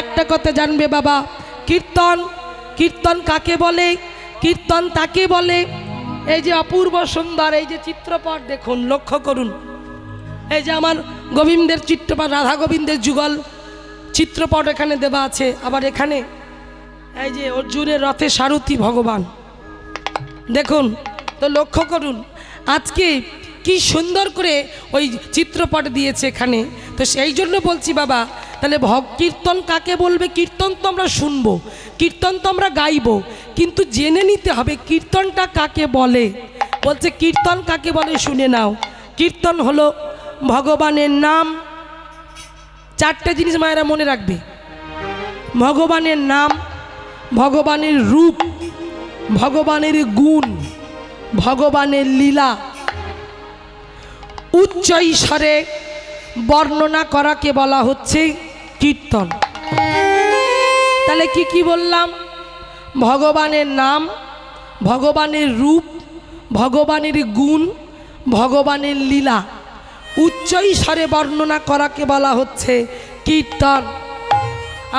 একটা কথা জানবে বাবা, কীর্তন, কীর্তন কাকে বলে? কীর্তন তাকে বলে, এই যে অপূর্ব সুন্দর এই যে চিত্রপট দেখুন, লক্ষ্য করুন, এই যে আমার গোবিন্দের চিত্রপট, রাধা গোবিন্দের যুগল চিত্রপট এখানে দেওয়া আছে। আবার এখানে এই যে অর্জুনের রথে সারথি ভগবান, দেখুন তো, লক্ষ্য করুন আজকে কি সুন্দর করে ওই চিত্রপট দিয়েছে এখানে। তো সেই জন্য বলছি বাবা, তাহলে কীর্তন কাকে বলবে? কীর্তন তো আমরা শুনবো, কীর্তন তো আমরা গাইবো, কিন্তু জেনে নিতে হবে কীর্তনটা কাকে বলে। বলছে কীর্তন কাকে বলে, শুনে নাও। কীর্তন হলো ভগবানের নাম। চারটে জিনিস মায়েরা মনে রাখবে: ভগবানের নাম, ভগবানের রূপ, ভগবানের গুণ, ভগবানের লীলা উচ্চ ঈশ্বরে বর্ণনা করাকে বলা হচ্ছে কীর্তন। তাহলে কি কি বললাম? ভগবানের নাম, ভগবানের রূপ, ভগবানের গুণ, ভগবানের লীলা উচ্চ ঈশ্বরে বর্ণনা করাকে বলা হচ্ছে কীর্তন।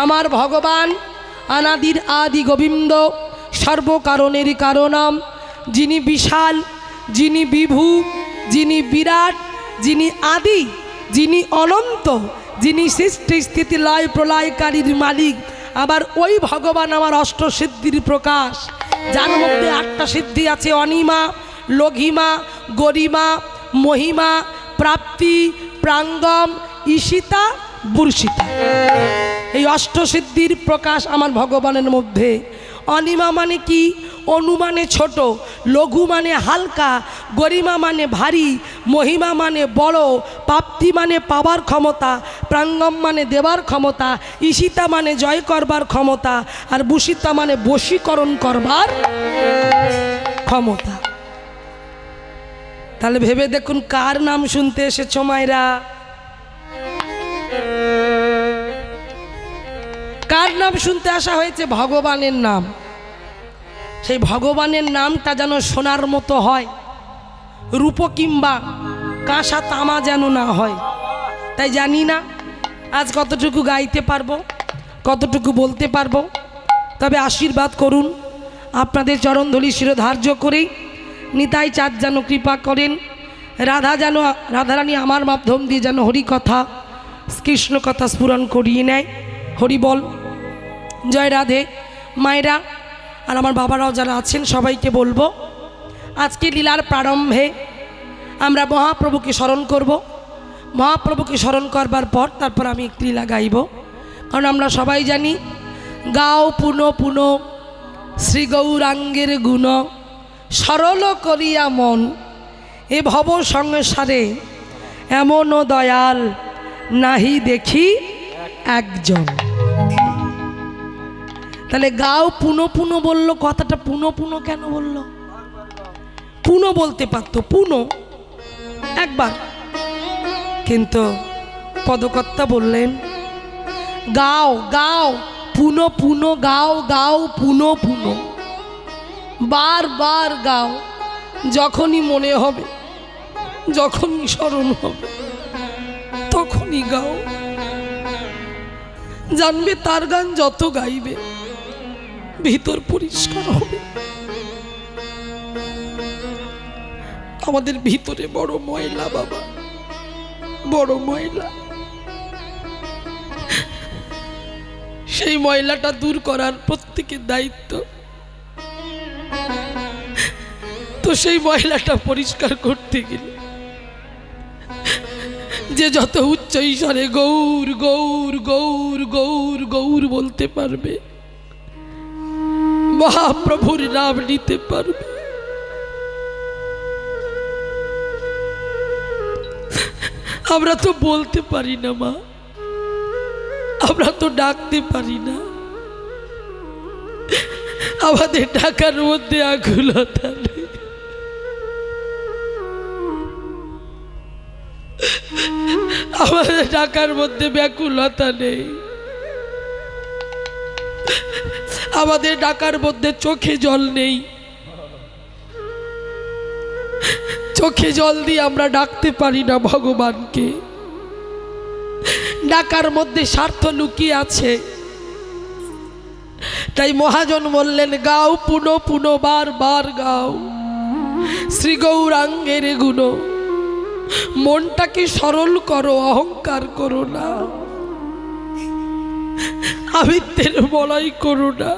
আমার ভগবান অনাদির আদি গোবিন্দ, সর্বকারণের কারণম, যিনি বিশাল, যিনি বিভু, যিনি বিরাট, যিনি আদি, যিনি অনন্ত, যিনি সৃষ্টি স্থিতি লয় প্রলয়কারীর মালিক। আবার ওই ভগবান আমার অষ্টসিদ্ধির প্রকাশ, যার মধ্যে 8টা সিদ্ধি আছে: অনিমা, লঘিমা, গরিমা, মহিমা, প্রাপ্তি, প্রাঙ্গম, ঈশিতা, বুর্ষিতা। এই অষ্টসিদ্ধির প্রকাশ আমার ভগবানের মধ্যে। অনিমা মানে কি? অনু মানে ছোট, লঘু মানে হালকা, গরিমা মানে ভারী, মহিমা মানে বড়, প্রাপ্তি মানে পাবার ক্ষমতা, প্রাঙ্গম মানে দেবার ক্ষমতা, ঈশিতা মানে জয় করবার ক্ষমতা, আর বুষিতা মানে বশীকরণ করবার ক্ষমতা। তাহলে ভেবে দেখুন কার নাম শুনতে এসেছো মায়েরা? কার নাম শুনতে আসা হয়েছে? ভগবানের নাম। সেই ভগবানের নামটা যেন সোনার মতো হয়, রূপ কিংবা কাঁসা তামা যেন না হয়। তাই জানি না আজ কতটুকু গাইতে পারবো, কতটুকু বলতে পারবো, তবে আশীর্বাদ করুন আপনাদের চরণধূলি শিরোধার্য করেই নিতাই চাঁদ যেন কৃপা করেন, রাধা যেন, রাধারানী আমার মাধ্যম দিয়ে যেন হরিকথা কৃষ্ণ কথা স্ফুরণ করিয়ে নেয়। হরি বল, জয় রাধে। মায়েরা আর আমার বাবারাও যারা আছেন সবাইকে বলবো, আজকে লীলার প্রারম্ভে আমরা মহাপ্রভুকে স্মরণ করব। মহাপ্রভুকে স্মরণ করবার পর তারপর আমি একটি লীলা গাইব। কারণ আমরা সবাই জানি, গাও পুনো পুনো শ্রী গৌরাঙ্গের গুণ, সরল করিয়া মন এ ভব সংসারে, এমনও দয়াল নাহি দেখি একজন। তাহলে গাও পুনো পুনো বললো, কথাটা পুনো পুনো কেন বললো? পুনো বলতে পারতো, পুনো একবার, কিন্তু পদকর্তা বললেন গাও গাও পুনো পুনো, গাও গাও পুনো পুনো, বারবার গাও, যখনই মনে হবে, যখনই স্মরণ হবে তখনই গাও। জানবে তার গান যত গাইবে ভিতর পরিষ্কার হবে। আমাদের ভিতরে বড় ময়লা বাবা, বড় ময়লা। সেই ময়লাটা দূর করার প্রত্যেকের দায়িত্ব। তো সেই ময়লাটা পরিষ্কার করতে গেলে যে যত উচ্চ ঈশ্বরে গৌর গৌর গৌর গৌর গৌর বলতে পারবে, মহাপ্রভুর নাম নিতে পারবে, আমরা তো বলতে পারি না মা, আমরা তো ডাকতে পারি না, আমাদের ডাকার মধ্যে আকুলতা নেই, আমাদের ডাকার মধ্যে ব্যাকুলতা নেই, আমাদের ডাকার মধ্যে চোখে জল নেই। চোখে জল দিয়ে আমরা ডাকতে পারি না ভগবানকে। ডাকার মধ্যে স্বার্থ লুকিয়ে আছে, তাই মহাজন বললেন, গাও পুনো পুনো বার বার গাও শ্রী গৌরাঙ্গের গুণ, মনটাকে সরল করো, অহংকার করো না, আবিত্বের বলাই করো না।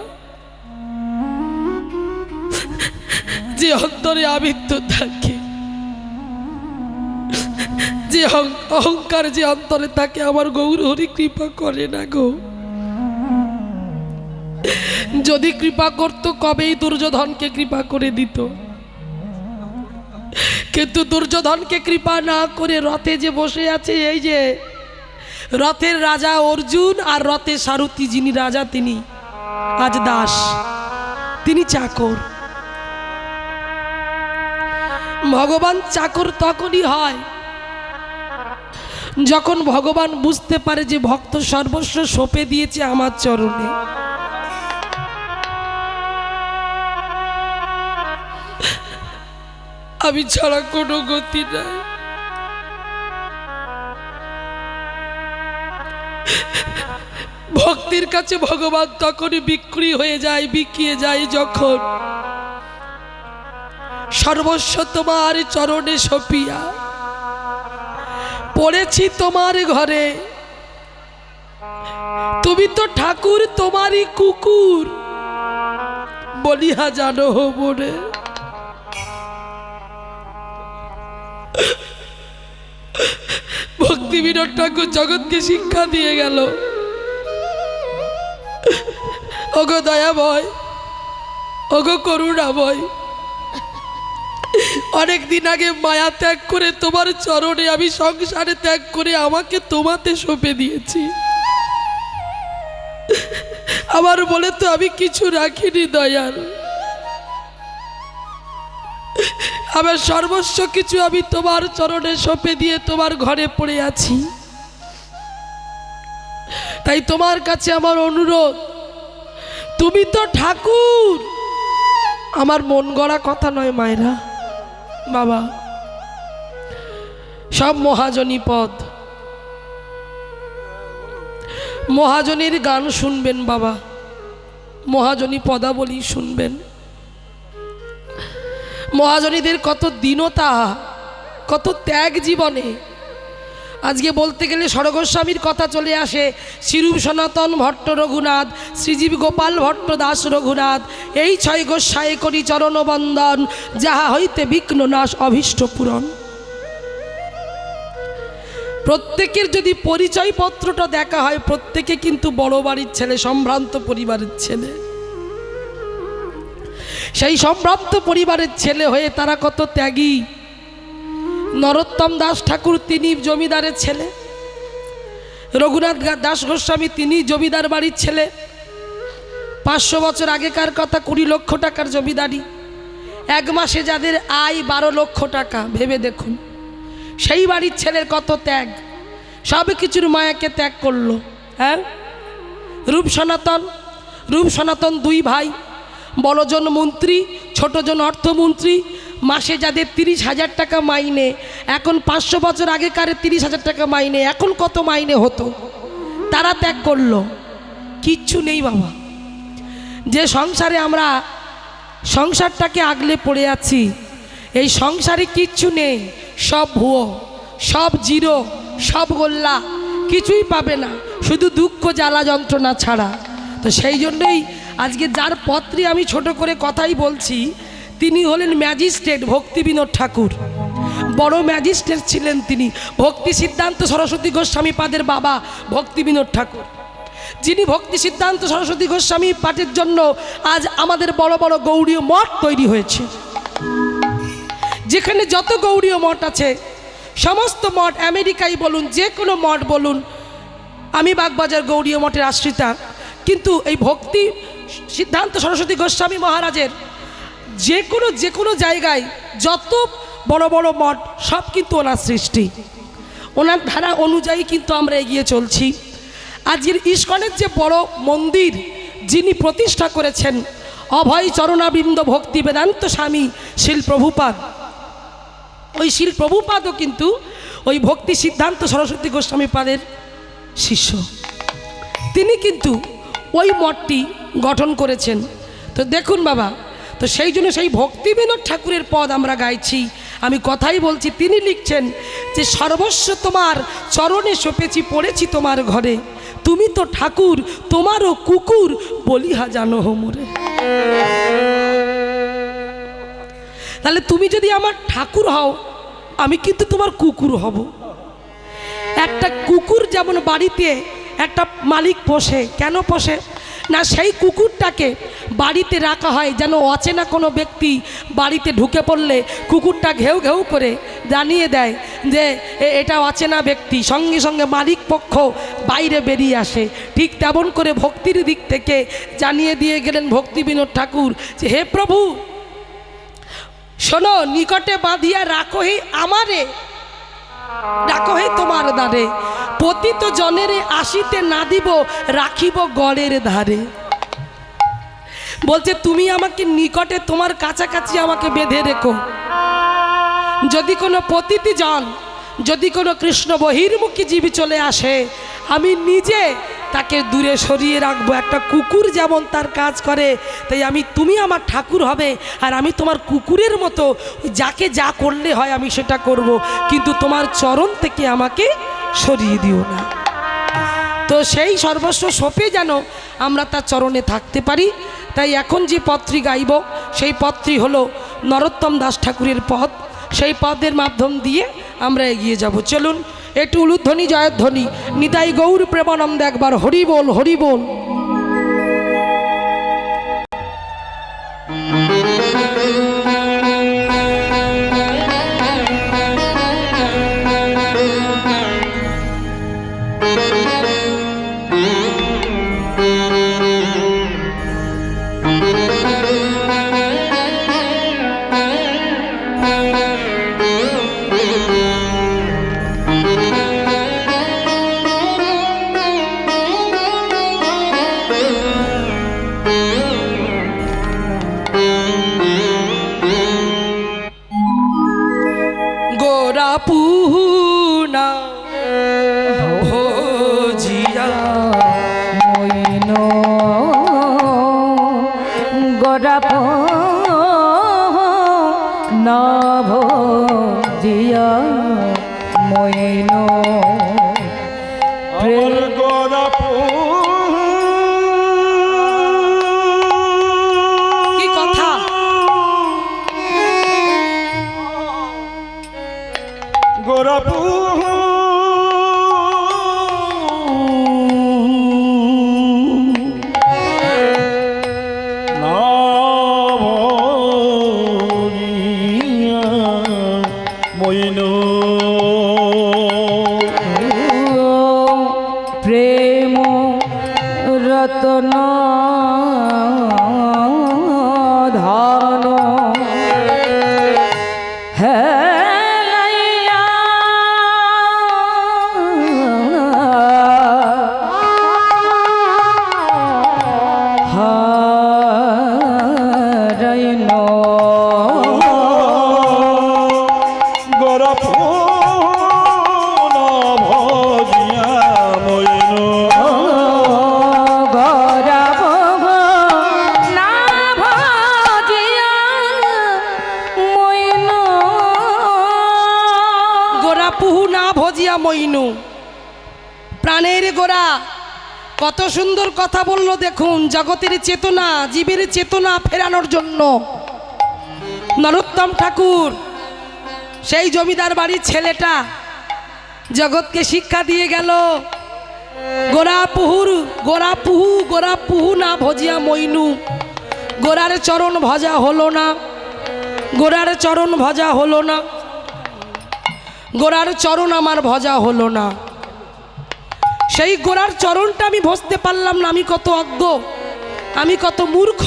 যে অন্তরে আবিত্ব থাকে, যে অহংকার যে অন্তরে থাকে, আমার গৌর হরি কৃপা করে না গো। যদি কৃপা করতো কবেই দুর্যোধনকে কৃপা করে দিত, কিন্তু দুর্যোধনকে কৃপা না করে রথে যে বসে আছে, এই যে রথের রাজা অর্জুন আর রথের সারথি যিনি রাজা তিনি আজ দাস, তিনি চাকর। ভগবান চাকর তখনই হয় যখন ভগবান বুঝতে পারে যে ভক্ত সর্বস্ব সঁপে দিয়েছে আমার চরণে। আমি ছাড়া কোনো গতি নাই। ভক্তির কাছে ভগবান তখনই বিক্রি হয়ে যায়, বিকিয়ে যায় যখন সর্বস্ব তোমার চরণে সপিয়া পড়েছি তোমার ঘরে। তুমি তো ঠাকুর তোমারই কুকুর বলিয়া জানো মনে। ভক্তি বিনোদ ঠাকুর জগৎকে শিক্ষা দিয়ে গেল, ওগো দয়াময়, ওগো করুণাময়, অনেক দিন আগে মায়া ত্যাগ করে তোমার চরণে আমি সংসারে ত্যাগ করে আমাকে তোমাতে সঁপে দিয়েছি। আমার বলে তো আমি কিছু রাখিনি দয়াল, আমার সর্বস্ব কিছু আমি তোমার চরণে সঁপে দিয়ে তোমার ঘরে পড়ে আছি। তাই তোমার কাছে আমার অনুরোধ, তুমি তো ঠাকুর, আমার মন গড়া কথা নয় মায়েরা বাবা, সব মহাজনী পদ, মহাজনীর গান শুনবেন বাবা, মহাজনী পদাবলী শুনবেন। মহাজনীদের কত দীনতা, কত ত্যাগ জীবনে। আজকে বলতে গেলে স্বরগোস্বামীর কথা চলে আসে, শ্রীরূপ সনাতন ভট্ট রঘুনাথ, শ্রীজীব গোপাল ভট্ট দাস রঘুনাথ, এই 6 গোস্বায়ে করি চরণ বন্দন, যাহা হইতে বিঘ্ন নাশ অভীষ্ট পূরণ। প্রত্যেকের যদি পরিচয়পত্রটা দেখা হয়, প্রত্যেকে কিন্তু বড় বাড়ির ছেলে, সম্ভ্রান্ত পরিবারের ছেলে। সেই সম্ভ্রান্ত পরিবারের ছেলে হয়ে তারা কত ত্যাগী। নরোত্তম দাস ঠাকুর তিনি জমিদারের ছেলে, রঘুনাথ দাস গোস্বামী তিনি জমিদার বাড়ির ছেলে। 500 বছর আগেকার কথা, 20 লক্ষ টাকার জমিদারি, এক মাসে যাদের আয় 12 লক্ষ টাকা, ভেবে দেখুন সেই বাড়ির ছেলের কত ত্যাগ, সব কিছুর মায়াকে ত্যাগ করলো। হ্যাঁ, রূপ সনাতন 2 ভাই, বড়জন মন্ত্রী, ছোটজন অর্থমন্ত্রী, মাসে যাদের 30,000 টাকা মাইনে, এখন 500 বছর আগেকার 30,000 টাকা মাইনে, এখন কত মাইনে হতো, তারা ত্যাগ করলো। কিচ্ছু নেই বাবা। যে সংসারে আমরা সংসারটাকে আগলে পড়ে আছি, এই সংসারে কিচ্ছু নেই, সব ভুয়ো, সব জিরো, সব গোল্লা, কিছুই পাবে না, শুধু দুঃখ জ্বালা যন্ত্রণা ছাড়া। তো সেই জন্যই আজকে যার পত্রে আমি ছোট করে কথাই বলছি, তিনি হলেন ম্যাজিস্ট্রেট ভক্তি বিনোদ ঠাকুর। বড় ম্যাজিস্ট্রেট ছিলেন তিনি, ভক্তি সিদ্ধান্ত সরস্বতী গোস্বামী পাদের বাবা ভক্তি বিনোদ ঠাকুর, যিনি ভক্তি সিদ্ধান্ত সরস্বতী গোস্বামী পাঠের জন্য আজ আমাদের বড় বড় গৌড়ীয় মঠ তৈরি হয়েছে। যেখানে যত গৌড়ীয় মঠ আছে, সমস্ত মঠ, আমেরিকায় বলুন, যে কোনো মঠ বলুন, আমি বাগবাজার গৌড়ীয় মঠের আশ্রিতা, কিন্তু এই ভক্তি সিদ্ধান্ত সরস্বতী গোস্বামী মহারাজের যে কোনো জায়গায় যত বড় বড় মঠ, সব কিন্তু ওনার সৃষ্টি, ওনার ধারা অনুযায়ী কিন্তু আমরা এগিয়ে চলছি। আজকের ইস্কনের যে বড় মন্দির যিনি প্রতিষ্ঠা করেছেন, অভয় চরণাবৃন্দ ভক্তি বেদান্ত স্বামী শিল প্রভুপাদ, ওই শিল প্রভুপাদও কিন্তু ওই ভক্তি সিদ্ধান্ত সরস্বতী গোস্বামী পাদের শিষ্য। তিনি কিন্তু ওই মঠটি গঠন করেছেন। তো দেখুন বাবা, তো সেই জন্য সেই ভক্তিবিনোদ ঠাকুরের পদ আমরা গাইছি। আমি কথাই বলছি, তিনি লিখছেন যে সর্বস্ব তোমার চরণে সপেছি, পড়েছি তোমার ঘরে, তুমি তো ঠাকুর তোমারও কুকুর বলিহা জানো মোরে। তাহলে তুমি যদি আমার ঠাকুর হও, আমি কিন্তু তোমার কুকুর হব। একটা কুকুর যেমন বাড়িতে একটা মালিক পোষে, কেন পোষে না, সেই কুকুরটাকে বাড়িতে রাখা হয় যেন অচেনা কোনো ব্যক্তি বাড়িতে ঢুকে পড়লে কুকুরটা ঘেউ ঘেউ করে জানিয়ে দেয় যে এটা অচেনা ব্যক্তি, সঙ্গে সঙ্গে মালিক পক্ষ বাইরে বেরিয়ে আসে। ঠিক তেমন করে ভক্তির দিক থেকে জানিয়ে দিয়ে গেলেন ভক্তিবিনোদ ঠাকুর যে হে প্রভু, শোনো, নিকটে বাঁধিয়া রাখো হে আমারে, রাখো হে তোমার দ্বারে, পতিত জনেরে আসিতে না দিব, রাখিব গড়ের ধারে। বলছে তুমি আমাকে নিকটে, তোমার কাছাকাছি আমাকে বেঁধে রেখো। যদি কোনো পতিত জন, যদি কোনো কৃষ্ণ বহির্মুখী জীব চলে আসে, আমি নিজে তাকে দূরে সরিয়ে রাখবো। একটা কুকুর যেমন তার কাজ করে, তাই তুমি আমার ঠাকুর হবে, আর আমি তোমার কুকুরের মতো যাকে যা করলে হয় আমি সেটা করব, কিন্তু তোমার চরণ থেকে আমাকে সরিয়ে দিও না। তো সেই সর্বস্ব সঁপে যেন আমরা তার চরণে থাকতে পারি। তাই এখন যে পত্রী গাইব, সেই পত্রী হলো নরোত্তম দাস ঠাকুরের পদ। সেই পদের মাধ্যম দিয়ে আমরা এগিয়ে যাব। চলুন একটু উলুধ্বনি জয়ধ্বনি, নিতাই গৌর প্রেমানন্দ, একবার হরি বল, হরি বল। পুনা ভোজিয়া মইন গোরা না ভোজিয়া মইন গোরা কি কথা, গোরাপু মইন প্রেম রতন ধান হেলাইয়া হারাইন গোরাপু ভজিয়া মইন পুহু না ভজিয়া মইনু। প্রাণের গোরা কত সুন্দর কথা বলল দেখুন। জগতের চেতনা, জীবের চেতনা ফেরানোর জন্য নরোত্তম ঠাকুর, সেই জমিদার বাড়ির ছেলেটা, জগৎকে শিক্ষা দিয়ে গেল। গোরা পুহু না ভজিয়া মইনু। গোরার চরণ ভজা হলো না, গোরার চরণ ভজা হলো না, গোরার চরণ আমার ভজা হলো না। সেই গোরার চরণটা আমি ভজতে পারলাম না। আমি কত অজ্ঞ, আমি কত মূর্খ,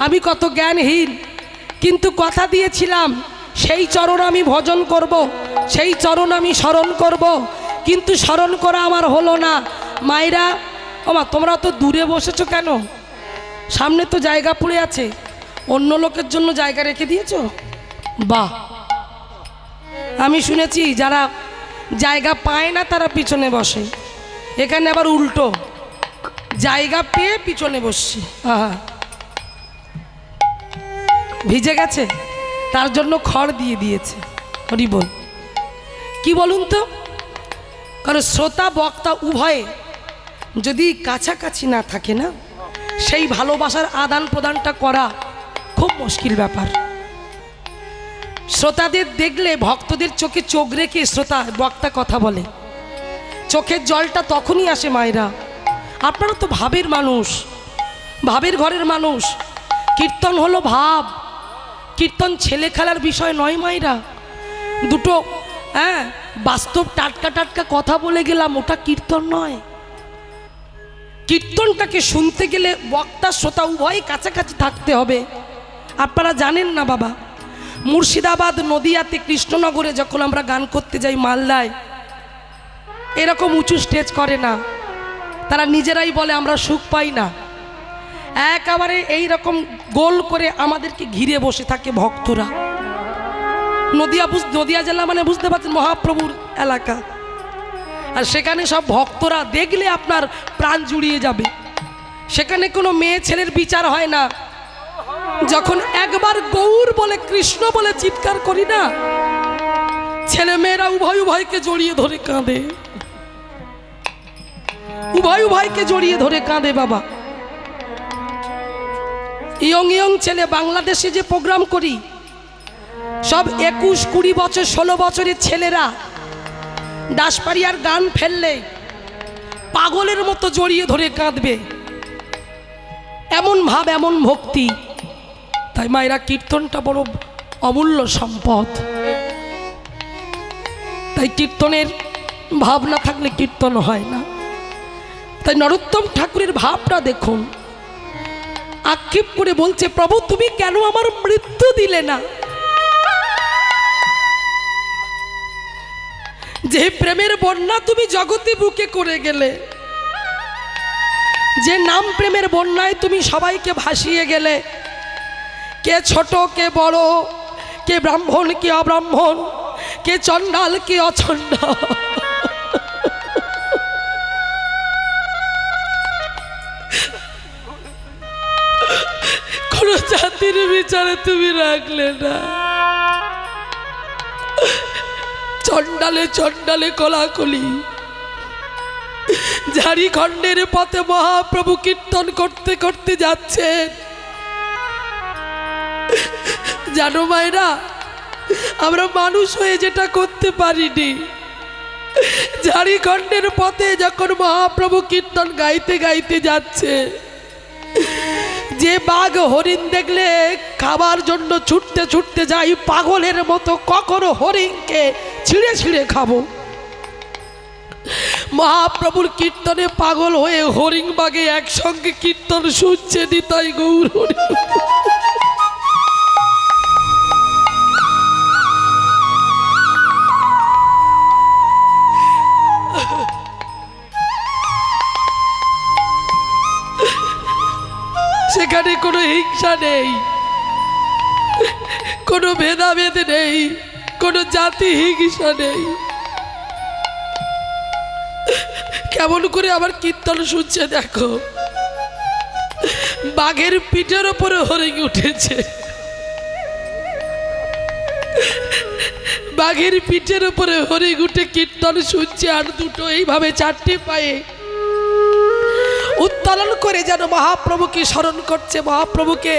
আমি কত জ্ঞানহীন, কিন্তু কথা দিয়েছিলাম সেই চরণ আমি ভজন করব, সেই চরণ আমি স্মরণ করব, কিন্তু স্মরণ করা আমার হলো না। মায়েরা, ওমা তোমরা তো দূরে বসেছো কেন? সামনে তো জায়গা পড়ে আছে, অন্য লোকের জন্য জায়গা রেখে দিয়েছো? বাহ, আমি শুনেছি যারা জায়গা পায় না তারা পিছনে বসে, এখানে আবার উল্টো, জায়গা পেয়ে পিছনে বসছি। আহা, ভিজে গেছে, তার জন্য খড় দিয়ে দিয়েছে। হরি বল। কি বলুন তো, কারণ শ্রোতা বক্তা উভয়ে যদি কাছাকাছি না থাকে না, সেই ভালোবাসার আদান প্রদানটা করা খুব মুশকিল ব্যাপার। শ্রোতাদের দেখলে ভক্তদের চোখে চোখ রেখে শ্রোতা বক্তা কথা বলে, চোখের জলটা তখনই আসে। মায়েরা, আপনারা তো ভাবের মানুষ, ভাবের ঘরের মানুষ। কীর্তন হলো ভাব, কীর্তন ছেলে খেলার বিষয় নয় মায়েরা। দুটো বাস্তব টাটকা টাটকা কথা বলে গেলাম, ওটা কীর্তন নয়। কীর্তনটাকে শুনতে গেলে বক্তা শ্রোতা উভয় কাছাকাছি থাকতে হবে। আপনারা জানেন না বাবা, মুর্শিদাবাদ নদিয়াতে কৃষ্ণনগরে যখন আমরা গান করতে যাই, মালদায় এরকম উঁচু স্টেজ করে না, তারা নিজেরাই বলে আমরা সুখ পাই না। একেবারে এই রকম গোল করে আমাদেরকে ঘিরে বসে থাকে ভক্তরা। নদিয়া জেলা মানে বুঝতে পারছেন মহাপ্রভুর এলাকা, আর সেখানে সব ভক্তরা দেখলে আপনার প্রাণ জুড়িয়ে যাবে। সেখানে কোনো মেয়ে ছেলের বিচার হয় না। যখন একবার গৌর বলে কৃষ্ণ বলে চিৎকার করি না, ছেলে মেয়েরা উভয় উভয়কে জড়িয়ে ধরে কাঁদে, উভয় উভয়কে জড়িয়ে ধরে কাঁদে বাবা। ইয়ং ইয়ং ছেলে, বাংলাদেশে যে প্রোগ্রাম করি, সব 21, 20 বছর 16 বছরের ছেলেরা দাসপাড়িয়ার গান ফেললে পাগলের মতো জড়িয়ে ধরে কাঁদবে। এমন ভাব, এমন ভক্তি। তাই মায়েরা, কীর্তনটা বড় অমূল্য সম্পদ। তাই কীর্তনের ভাব না থাকলে কীর্তন হয় না। তাই নরোত্তম ঠাকুরের ভাবটা দেখুন, আক্ষেপ করে বলছে, প্রভু তুমি কেন আমার মৃত্যু দিলে না? যে প্রেমের বন্যা তুমি জগতে বুকে করে গেলে, যে নাম প্রেমের বন্যায় তুমি সবাইকে ভাসিয়ে গেলে, কে ছোট কে বড়, কে ব্রাহ্মণ কে অব্রাহ্মণ, কে চণ্ডাল কে অচণ্ডাল, কোন জাতির বিচারে তুমি রাখলে না। চণ্ডালে চণ্ডালে কলাকলি, ঝাড়িখণ্ডের পথে মহাপ্রভু কীর্তন করতে করতে যাচ্ছেন। জানো মায়েরা, আমরা মানুষ হয়ে যেটা করতে পারিনি, ঝাড়িখণ্ডের পথে যখন মহাপ্রভু কীর্তন গাইতে গাইতে যাচ্ছে, যে বাঘ হরিণ দেখলে খাবার জন্য ছুটতে ছুটতে যাই পাগলের মতো, কখনো হরিণকে ছিঁড়ে ছিঁড়ে খাবো। মহাপ্রভুর কীর্তনে পাগল হয়ে হরিণ বাঘে একসঙ্গে কীর্তন শুনছে। নিতাই গৌর হরি। সেখানে কোনো হিংসা নেই, কোনো ভেদাভেদ নেই, কোনো জাতি হিংসা নেই। কেমন করে আবার কীর্তন শুনছে দেখো। বাঘের পিঠের ওপরে হরিণ উঠেছে, বাঘের পিঠের উপরে হরিণ উঠে কীর্তন শুনছে, আর দুটো এইভাবে চারটে পায়ে উত্তোলন করে যেন মহাপ্রভুকে স্মরণ করছে, মহাপ্রভুকে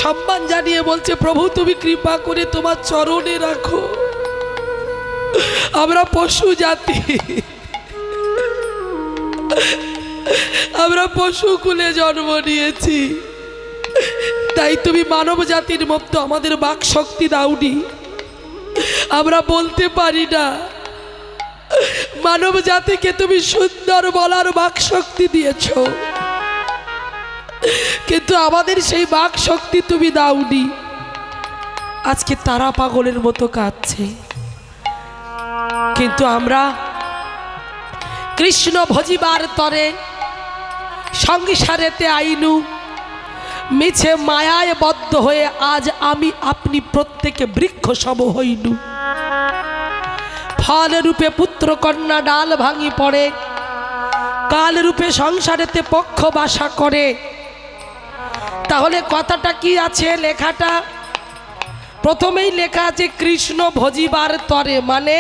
সম্মান জানিয়ে বলছে, প্রভু তুমি কৃপা করে তোমার চরণে রাখো। আমরা পশু জাতি, আমরা পশু কুলে জন্ম নিয়েছি, তাই তুমি মানব জাতির মতো আমাদের বাক শক্তি দাওনি। আমরা বলতে পারি না। মানব জাতিকে তুমি সুন্দর বলার বাক শক্তি দিয়েছ, কিন্তু আমাদের সেই বাক শক্তি তুমি দাওনি। আজকে তারা পাগলের মতো কাঁদছে, কিন্তু আমরা কৃষ্ণ ভজিবার তরে সংসারেতে আইনু, মিছে মায়ায় বদ্ধ হয়ে আজ আমি আপনি প্রত্যেকে বৃক্ষ সম হইনু। ফল রূপে পুত্র কন্যা ডাল ভাঙি পড়ে, কালরূপে সংসারেতে পক্ষ বাসা করে। তাহলে কথাটা কি আছে? লেখাটা প্রথমেই লেখা আছে কৃষ্ণ ভজিবার তরে, মানে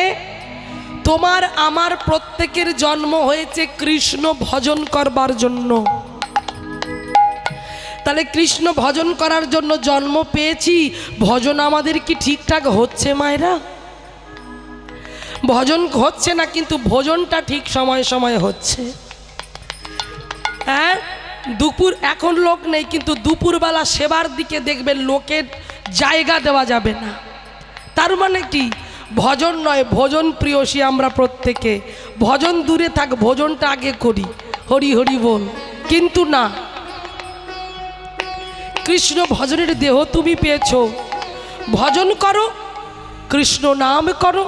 তোমার আমার প্রত্যেকের জন্ম হয়েছে কৃষ্ণ ভজন করবার জন্য। তাহলে কৃষ্ণ ভজন করার জন্য জন্ম পেয়েছি, ভজন আমাদের কি ঠিকঠাক হচ্ছে মায়েরা? ভজন হচ্ছে না, কিন্তু ভোজনটা ঠিক সময় সময় হচ্ছে। হ্যাঁ, দুপুর এখন লোক নেই, কিন্তু দুপুরবেলা সেবার দিকে দেখবেন লোকের জায়গা দেওয়া যাবে না। তার মানে কি? ভজন নয়, ভোজন প্রিয়সী আমরা প্রত্যেকে। ভজন দূরে থাক, ভোজনটা আগে করি, হরি হরি বল। কিন্তু না, কৃষ্ণ ভজনের দেহ তুমি পেয়েছো, ভজন করো, কৃষ্ণ নাম করো,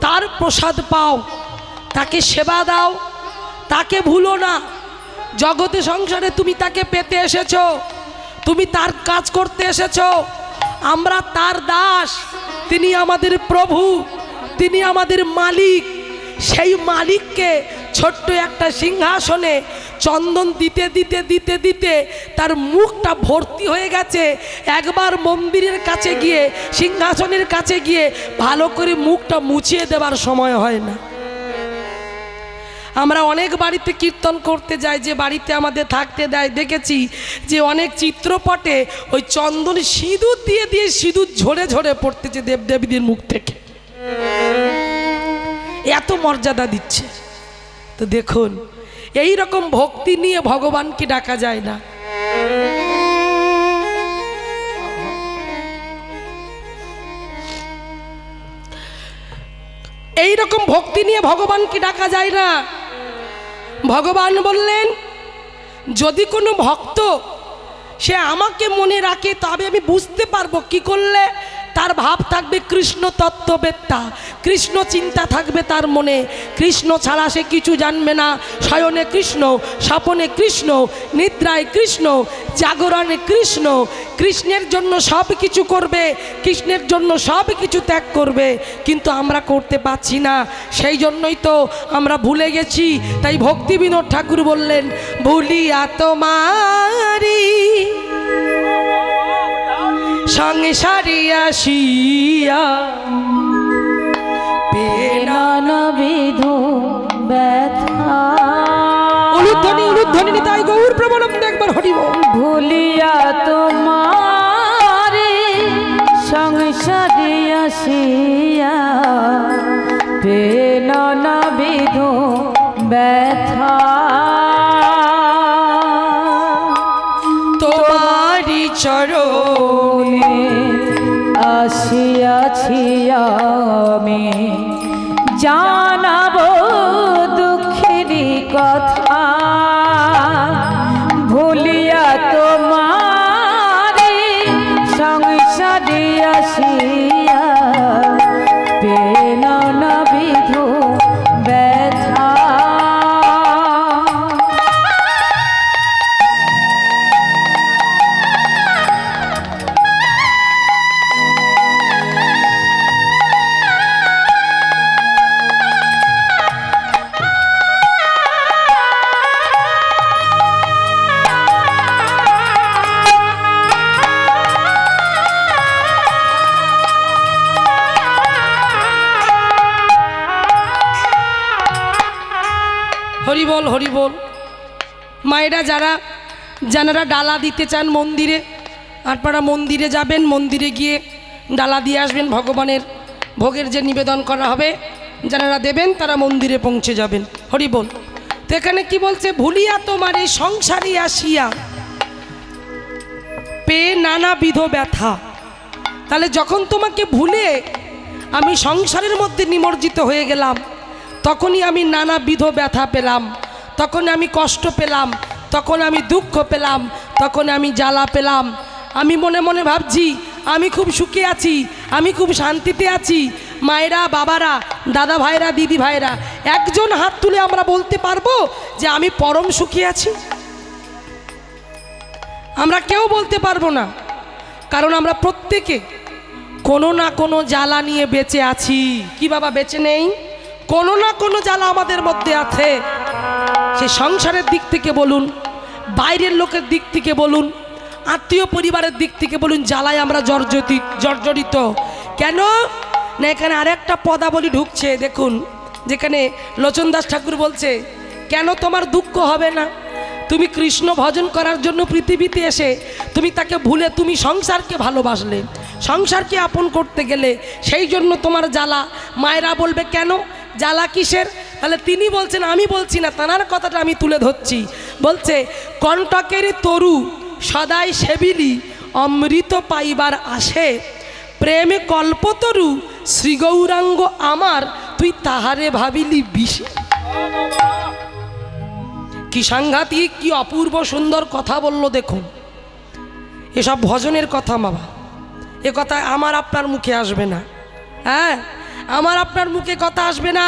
তার প্রসাদ পাও, তাকে সেবা দাও, তাকে ভুলো না। জগতে সংসারে তুমি তাকে পেতে এসেছো, তুমি তার কাজ করতে এসেছো। আমরা তার দাস, তিনি আমাদের প্রভু, তিনি আমাদের মালিক। সেই মালিককে ছোট্ট একটা সিংহাসনে চন্দন দিতে দিতে দিতে দিতে তার মুখটা ভর্তি হয়ে গেছে। একবার মন্দিরের কাছে গিয়ে, সিংহাসনের কাছে গিয়ে ভালো করে মুখটা মুছিয়ে দেবার সময় হয় না। আমরা অনেক বাড়িতে কীর্তন করতে যাই, যে বাড়িতে আমাদের থাকতে দেয়, দেখেছি যে অনেক চিত্রপটে ওই চন্দন সিঁদুর দিয়ে দিয়ে সিঁদুর ঝরে ঝরে পড়তেছে দেবদেবীদের মুখ থেকে, এত মর্যাদা দিচ্ছে। তো দেখুন, এই রকম ভক্তি নিয়ে ভগবানকে ডাকা যায় না। এই রকম ভক্তি নিয়ে ভগবানকে ডাকা যায় না। ভগবান বললেন, যদি কোনো ভক্ত সে আমাকে মনে রাখে, তবে আমি বুঝতে পারবো কি করলে তার ভাব থাকবে কৃষ্ণ তত্ত্ববেত্তা, কৃষ্ণ চিন্তা থাকবে তার মনে। কৃষ্ণ ছাড়া সে কিছু জানবে না। শয়নে কৃষ্ণ, স্বপনে কৃষ্ণ, নিদ্রায় কৃষ্ণ, জাগরণে কৃষ্ণ। কৃষ্ণের জন্য সব কিছু করবে, কৃষ্ণের জন্য সব কিছু ত্যাগ করবে, কিন্তু আমরা করতে পারছি না। সেই জন্যই তো আমরা ভুলে গেছি। তাই ভক্তি বিনোদ ঠাকুর বললেন, ভুলিয়া তোমারি সংসারে আসিয়া নানাবিধ ব্যথা। উলুধ্বনি উলুধ্বনি নিতাই গৌর প্রবলম্বনে একবার হরি বল। ভুলিয়া তোমারে সংসারে আসিয়া নানাবিধ ব্যথা। তোমারি চরণে আসিয়াছি আমি, জানাবো দুঃখেরই কথা। ভুলিয়া তোমারে সংসারে আসিয়া নানাবিধ ব্যথা। হরি বল হরি বল। মায়েরা যারা ডালা দিতে চান মন্দিরে, আপনারা মন্দিরে যাবেন, মন্দিরে গিয়ে ডালা দিয়ে আসবেন। ভগবানের ভোগের যে নিবেদন করা হবে, যারা দেবেন তারা মন্দিরে পৌঁছে যাবেন। হরি বল। তো এখানে কি বলছে? ভুলিয়া তোমার এই সংসারে আসিয়া পেয়ে নানাবিধ ব্যথা। তাহলে যখন তোমাকে ভুলে আমি সংসারের মধ্যে নিমজ্জিত হয়ে গেলাম, তখনই আমি নানাবিধ ব্যথা পেলাম, তখন আমি কষ্ট পেলাম, তখন আমি দুঃখ পেলাম, তখন আমি জ্বালা পেলাম। আমি মনে মনে ভাবছি আমি খুব সুখে আছি, আমি খুব শান্তিতে আছি। মায়েরা, বাবারা, দাদা ভাইরা, দিদি ভাইরা, একজন হাত তুলে আমরা বলতে পারবো যে আমি পরম সুখী আছি? আমরা কেউ বলতে পারবো না, কারণ আমরা প্রত্যেকে কোনো না কোনো জ্বালা নিয়ে বেঁচে আছি। কি বাবা বেঁচে নেই? কোনো না কোনো জ্বালা আমাদের মধ্যে আছে। সে সংসারের দিক থেকে বলুন, বাইরের লোকের দিক থেকে বলুন, আত্মীয় পরিবারের দিক থেকে বলুন, জ্বালায় আমরা জর্জরিত। কেন না এখানে আরেকটা পদাবলী ঢুকছে দেখুন, যেখানে লোচন দাস ঠাকুর বলছে, কেন তোমার দুঃখ হবে না? তুমি কৃষ্ণ ভজন করার জন্য পৃথিবীতে এসে তুমি তাকে ভুলে তুমি সংসারকে ভালোবাসলে, সংসারকে আপন করতে গেলে, সেই জন্য তোমার জ্বালা। মায়েরা বলবে কেন জ্বালা কিসের? তাহলে তিনি বলছেন, আমি বলছি না, তানার কথাটা আমি তুলে ধরছি। বলছে, কণ্টকের তরু সদাই সেবিলি অমৃত পাইবার আসে, প্রেমে কল্পতরু শ্রী গৌরাঙ্গ আমার, তুই তাহারে ভাবিলি বিষে। কি সাংঘাতিক, কি অপূর্ব সুন্দর কথা বলল দেখুন। এসব ভজনের কথা বাবা, এ কথা আমার আপনার মুখে আসবে না। হ্যাঁ, আমার আপনার মুখে কথা আসবে না।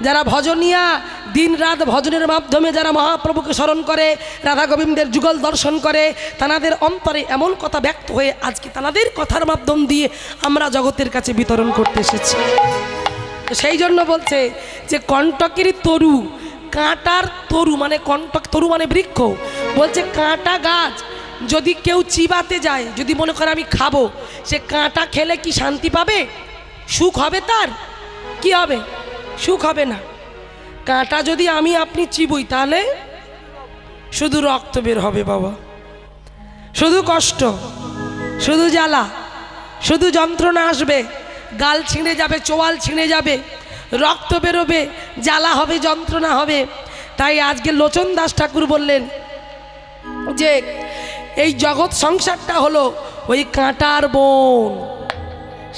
যারা ভজনিয়া দিন রাত ভজনের মাধ্যমে যারা মহাপ্রভুকে স্মরণ করে, রাধা গোবিন্দের যুগল দর্শন করে, তাদের অন্তরে এমন কথা ব্যক্ত হয়ে আজকে তাদের কথার মাধ্যম দিয়ে আমরা জগতের কাছে বিতরণ করতে এসেছি। সেই জন্য বলছে যে কণ্টকের তরু, কাঁটার তরু মানে কণ্টক, তরু মানে বৃক্ষ। বলছে কাঁটা গাছ যদি কেউ চিবাতে যায়, যদি মনে করে আমি খাবো, সে কাঁটা খেলে কি শান্তি পাবে? সুখ হবে? তার কি হবে? সুখ হবে না। কাঁটা যদি আমি আপনি চিবই, তাহলে শুধু রক্ত বের হবে বাবা, শুধু কষ্ট, শুধু জ্বালা, শুধু যন্ত্রণা আসবে, গাল ছিঁড়ে যাবে, চোয়াল ছিঁড়ে যাবে, রক্ত বেরোবে, জ্বালা হবে, যন্ত্রণা হবে। তাই আজকে লোচন দাস ঠাকুর বললেন যে এই জগৎ সংসারটা হলো ওই কাঁটার বন।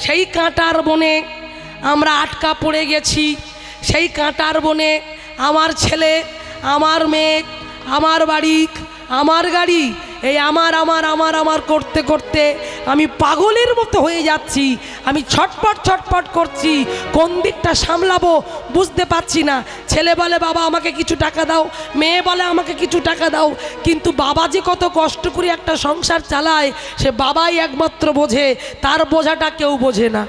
সেই কাঁটার বনে আমরা আটকা পড়ে গেছি। সেই কাঁটার বনে আমার ছেলে, আমার মেয়ে, আমার বাড়ি, আমার গাড়ি, এই আমার আমার আমার আমার করতে করতে আমি পাগলের মতো হয়ে যাচ্ছি। আমি ছটপট ছটপট করছি, কোন দিকটা সামলাবো বুঝতে পারছি না। ছেলে বলে বাবা আমাকে কিছু টাকা দাও, মেয়ে বলে আমাকে কিছু টাকা দাও, কিন্তু বাবা যে কত কষ্ট করে একটা সংসার চালায় সে বাবাই একমাত্র বোঝে, তার বোঝাটা কেউ বোঝে না।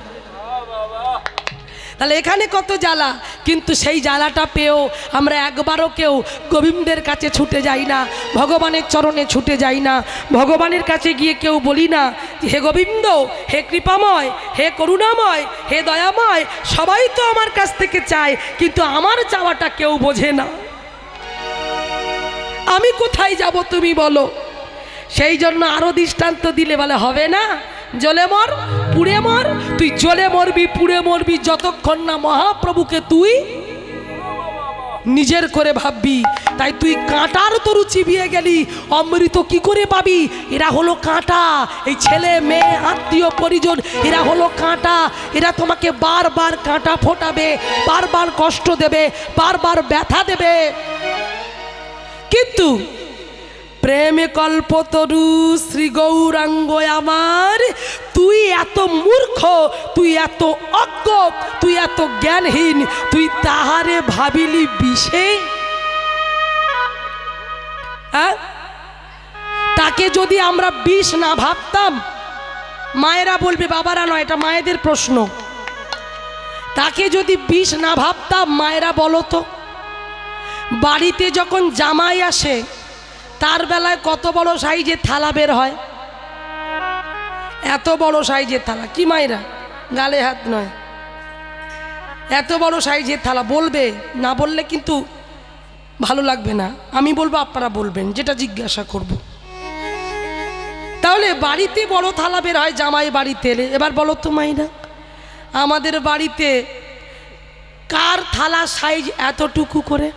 তাহলে এখানে কত জ্বালা, কিন্তু সেই জ্বালাটা পেয়েও আমরা একবারও কেউ গোবিন্দের কাছে ছুটে যাই না, ভগবানের চরণে ছুটে যাই না। ভগবানের কাছে গিয়ে কেউ বলি না হে গোবিন্দ, হে কৃপাময়, হে করুণাময়, হে দয়াময়, সবাই তো আমার কাছ থেকে চায়, কিন্তু আমার চাওয়াটা কেউ বোঝে না। আমি কোথায় যাব তুমি বলো? সেই জন্য আরো দৃষ্টান্ত দিলে বলে হবে না, জ্বলে মর, পুড়ে মর, তুই জ্বলে মরবি, পুড়ে মরবি, যতক্ষণ না মহাপ্রভুকে তুই নিজের করে ভাববি। তাই তুই কাঁটার তরু চিবিয়ে গেলি, অমৃত কি করে পাবি? এরা হলো কাঁটা, এই ছেলে মেয়ে আত্মীয় পরিজন এরা হলো কাঁটা। এরা তোমাকে বারবার কাঁটা ফোটাবে, বারবার কষ্ট দেবে, বারবার ব্যথা দেবে। কিন্তু প্রেমে কল্পতরু শ্রী গৌরাঙ্গ আমার, তুই এত মূর্খ, তুই এত অজ্ঞ, তুই এত জ্ঞানহীন, তুই তাহারে ভাবিলি বিষে। হ্যাঁ, তাকে যদি আমরা বিষ না ভাবতাম, মায়েরা বলবে, বাবারা নয়, এটা মায়েদের প্রশ্ন, তাকে যদি বিষ না ভাবতাম, মায়েরা বলো তো, বাড়িতে যখন জামাই আসে তার বেলায় কত বড় সাইজের থালা বের হয়? এত বড় সাইজের থালা। কি মায়েরা, গালে হাত নয়, এত বড় সাইজের থালা। বলবে না, বললে কিন্তু ভালো লাগবে না, আমি বলবো আপনারা বলবেন, যেটা জিজ্ঞাসা করব। তাহলে বাড়িতে বড় থালা বের হয় জামাই বাড়িতে এলে। এবার বলো তো মায়েরা, আমাদের বাড়িতে কার থালা সাইজ এতটুকু করে?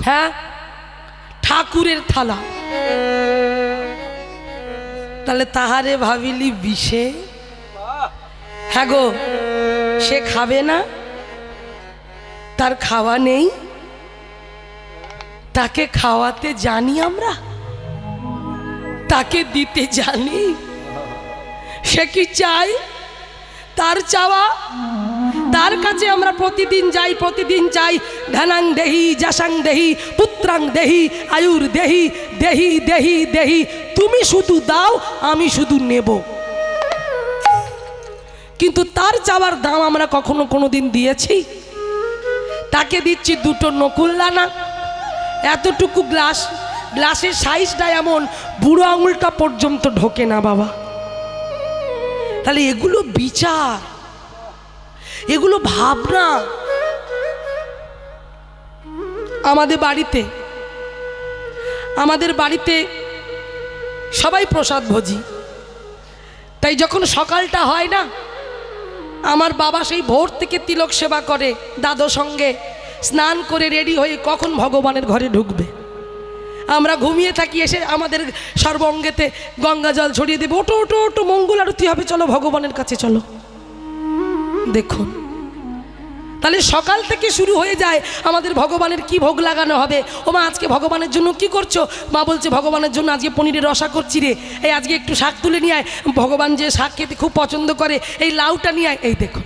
হ্যাঁ, ঠাকুরের থালা। তাহলে তাহারে ভাবিলি বিষে। হ্যাঁ গো, সে খাবে না, তার খাওয়া নেই, তাকে খাওয়াতে জানি আমরা, তাকে দিতে জানি। সে কি চাই? তার চাওয়া, তার কাছে আমরা প্রতিদিন যাই, প্রতিদিন চাই, ধনাং দেহি, যশাং দেহি, পুত্রাং দেহি, আয়ুর দেহি, দেহি দেহি দেহি, তুমি শুধু দাও, আমি শুধু নেব। কিন্তু তার চাওয়ার দাম আমরা কখনো কোনোদিন দিয়েছি? তাকে দিচ্ছি দুটো নকুলদানা, এতটুকু গ্লাস, গ্লাসের সাইজটা এমন বুড়ো আঙুলটা পর্যন্ত ঢোকে না বাবা। তাহলে এগুলো বিচার, এগুলো ভাবনা। আমাদের বাড়িতে সবাই প্রসাদ ভোজি, তাই যখন সকালটা হয় না, আমার বাবা সেই ভোর থেকে তিলক সেবা করে, দাদুর সঙ্গে স্নান করে রেডি হয়ে কখন ভগবানের ঘরে ঢুকবে। আমরা ঘুমিয়ে থাকি, এসে আমাদের সর্বঙ্গেতে গঙ্গা জল ছড়িয়ে দেবে, ওটো ওটো ওটো মঙ্গল আরতি হবে, চলো ভগবানের কাছে চলো। দেখুন, তাহলে সকাল থেকে শুরু হয়ে যায় আমাদের ভগবানের কি ভোগ লাগানো হবে। ও মা, আজকে ভগবানের জন্য কি করছো? মা বলছে, ভগবানের জন্য আজকে পনিরের রসা করছি রে, এই আজকে একটু শাক তুলে নিয়ে আয়, ভগবান যে শাক খেতে খুব পছন্দ করে, এই লাউটা নিয়ে আয়। এই দেখো,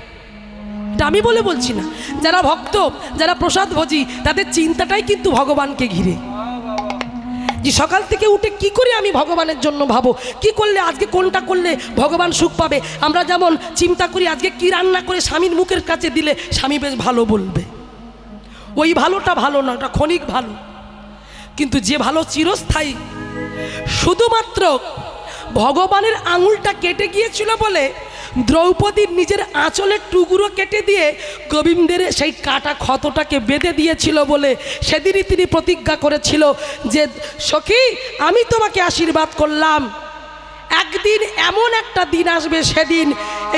এটা আমি বলছি না, যারা ভক্ত, যারা প্রসাদ ভোজি, তাদের চিন্তাটাই কিন্তু ভগবানকে ঘিরে, যে সকাল থেকে উঠে কি করে আমি ভগবানের জন্য ভাবো, কি করলে আজকে কোনটা করলে ভগবান সুখ পাবে। আমরা যেমন চিন্তা করি আজকে কি রান্না করে স্বামীর মুখের কাছে দিলে স্বামী বেশ ভালো বলবে, ওই ভালোটা ভালো না, ওটা ক্ষণিক ভালো, কিন্তু যে ভালো চিরস্থায়ী। শুধুমাত্র ভগবানের আঙুলটা কেটে গিয়েছিল বলে দ্রৌপদীর নিজের আঁচলের টুকরো কেটে দিয়ে গোবিন্দের সেই কাটা ক্ষতটাকে বেঁধে দিয়েছিল বলে সেদিনই তিনি প্রতিজ্ঞা করেছিল যে, সখী, আমি তোমাকে আশীর্বাদ করলাম, একদিন এমন একটা দিন আসবে, সেদিন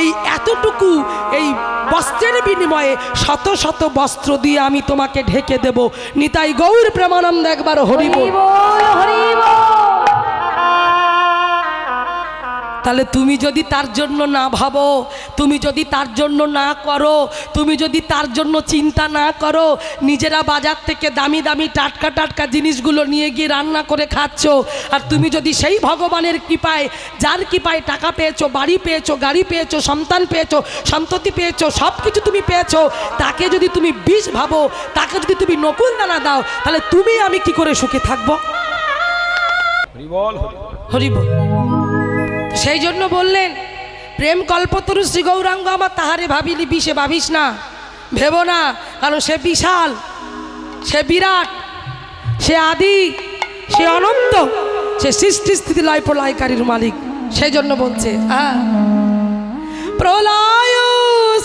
এই এতটুকু এই বস্ত্রের বিনিময়ে শত শত বস্ত্র দিয়ে আমি তোমাকে ঢেকে দেব। নিতাই গৌর প্রেমানন্দ, একবার হরি বল। তাহলে তুমি যদি তার জন্য না ভাবো, তুমি যদি তার জন্য না করো, তুমি যদি তার জন্য চিন্তা না করো, নিজেরা বাজার থেকে দামি দামি টাটকা টাটকা জিনিসগুলো নিয়ে গিয়ে রান্না করে খাচ্ছ, আর তুমি যদি সেই ভগবানের কৃপায়, যার কৃপায় টাকা পেয়েছো, বাড়ি পেয়েছো, গাড়ি পেয়েছো, সন্তান পেয়েছো, সন্ততি পেয়েছো, সব কিছু তুমি পেয়েছো, তাকে যদি তুমি বিষ ভাবো, তাকে যদি তুমি নকুল দানা দাও, তাহলে তুমি আমি কি করে সুখে থাকবো? হরি বল। সেই জন্য বললেন, প্রেম কল্পতরু শ্রী গৌরাঙ্গ আমার, তাহারে ভাবিলি বিষে ভাবিস না, ভেবো না, কারণ সে বিশাল, সে বিরাট, সে আদি, সে অনন্ত, সে সৃষ্টি স্থিতি লয় প্রলয়কারীর মালিক। সেই জন্য বলছে, প্রলয়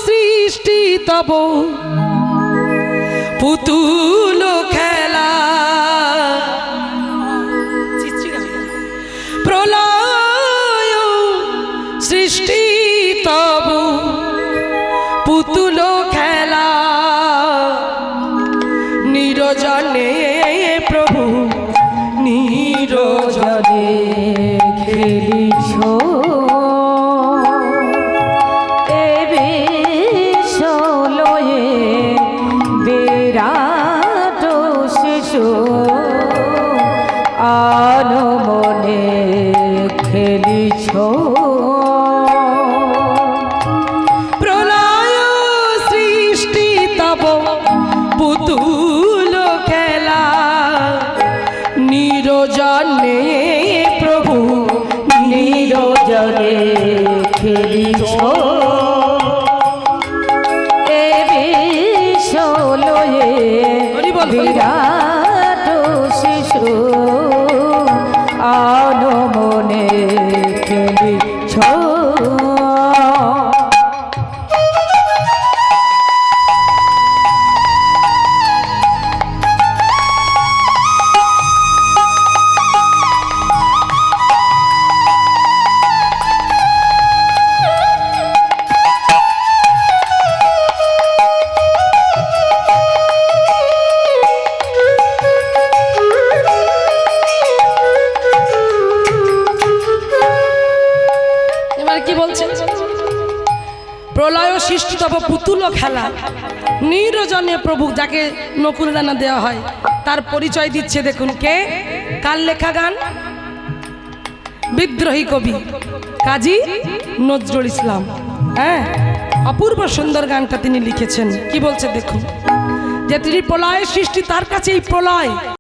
সৃষ্টি তব পুতুল খেলা, প্রলয় সৃষ্টি তব পুতুল খেলা, নিরজনে প্রভু নিরজনে খেলিছ এ বিশ্বলয়ে, বিরাট শিশু আনমনে খেলিছ, প্রলয় সৃষ্টি তব পুতুল খেলা, নিরজনে প্রভু নিরজনে খেলিছ এ বিশ্বলয়ে, বিরাট শিশু আনমনে খেলিছ। কি বলছে? প্রলয় সৃষ্টি তব পুতুল খেলা, নিরজনে প্রভু, যাকে নকুল দানা দেওয়া হয় তার পরিচয় দিচ্ছে। দেখুন কে, কার লেখা গান? বিদ্রোহী কবি কাজী নজরুল ইসলাম। হ্যাঁ, অপূর্ব সুন্দর গানটা তিনি লিখেছেন। কি বলছে দেখুন, যে তিনি প্রলয়ের সৃষ্টি, তার কাছে এই প্রলয়